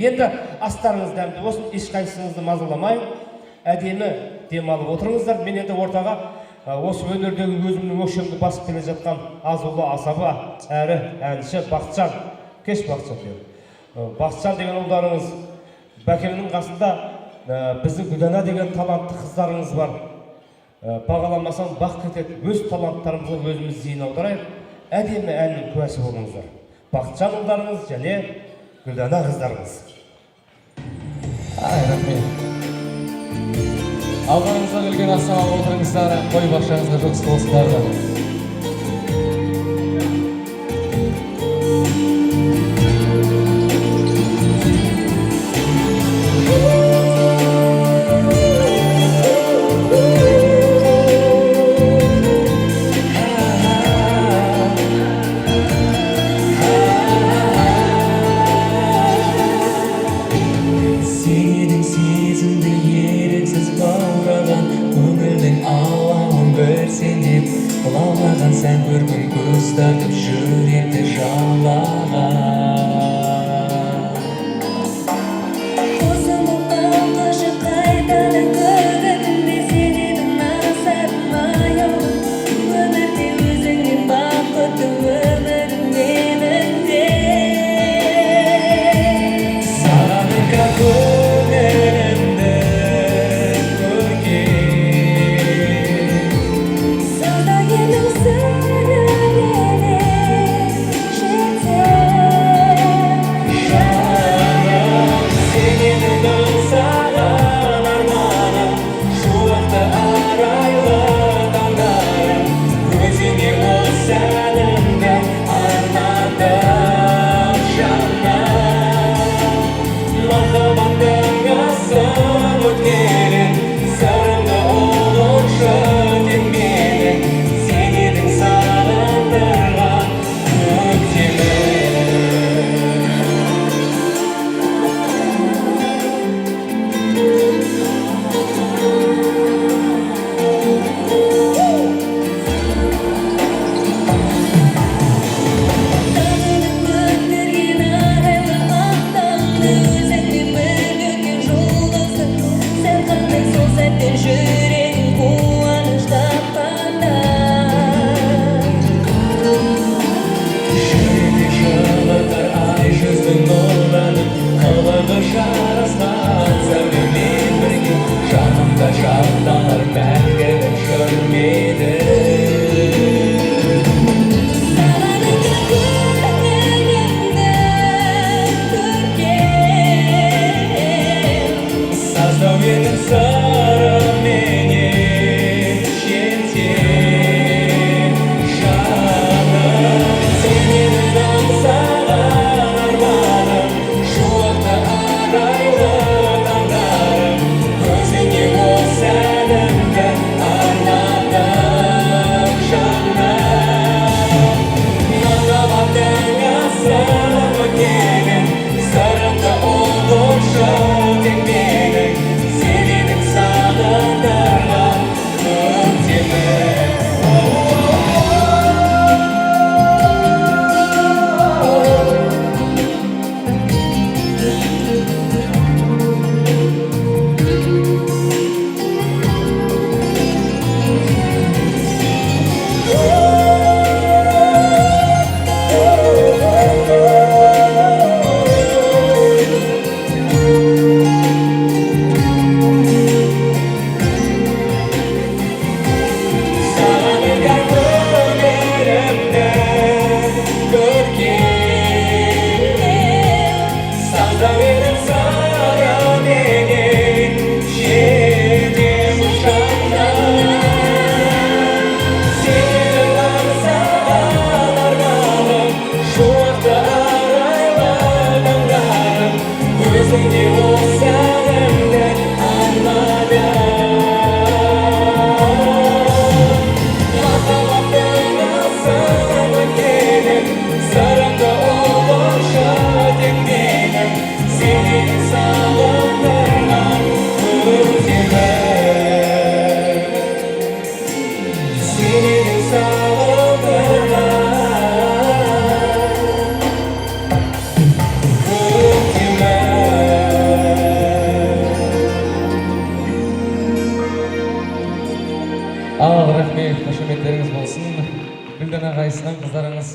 Енді астарыңыз дәмді болсын, ешқайсыңызды мазаламай, әдемі демалып отырыңыздар. Мен енді ортаға осы өнердегі өзімнің өкшемді басып келе жатқан азулы асаба әрі әнші Бақытжан. Кеш Бақытжан деді. Бақытжан деген ұлдарыңыз Бәкеңнің қасында біздің Гүлдана деген талантты қыздарыңыз бар. Бағаламасаң бақ кетеді. Өз таланттарымызға өзіміз зейін аударайық. Әдемі әннің куәсі болыңыздар. Бақытжан ұлдарыңыз және Гүлдана қыздарыңыз. Рахмет. Алдарыңызға келген ассалам отырыңыздар, қой бақшаңызға жақсы болсындар. Sen görgün gösterdim yürekte жалаған Осының алғашы қайтадан көргенімде сенің аңсадым аяулым өмірде өзіңнен бақытты өмірім меніңде Саған көңілімді Саудагердің сыры менен жетер Ал рахмет, қошеметтеріңіз болсын. Гүлден ағайсынан қыздарыңыз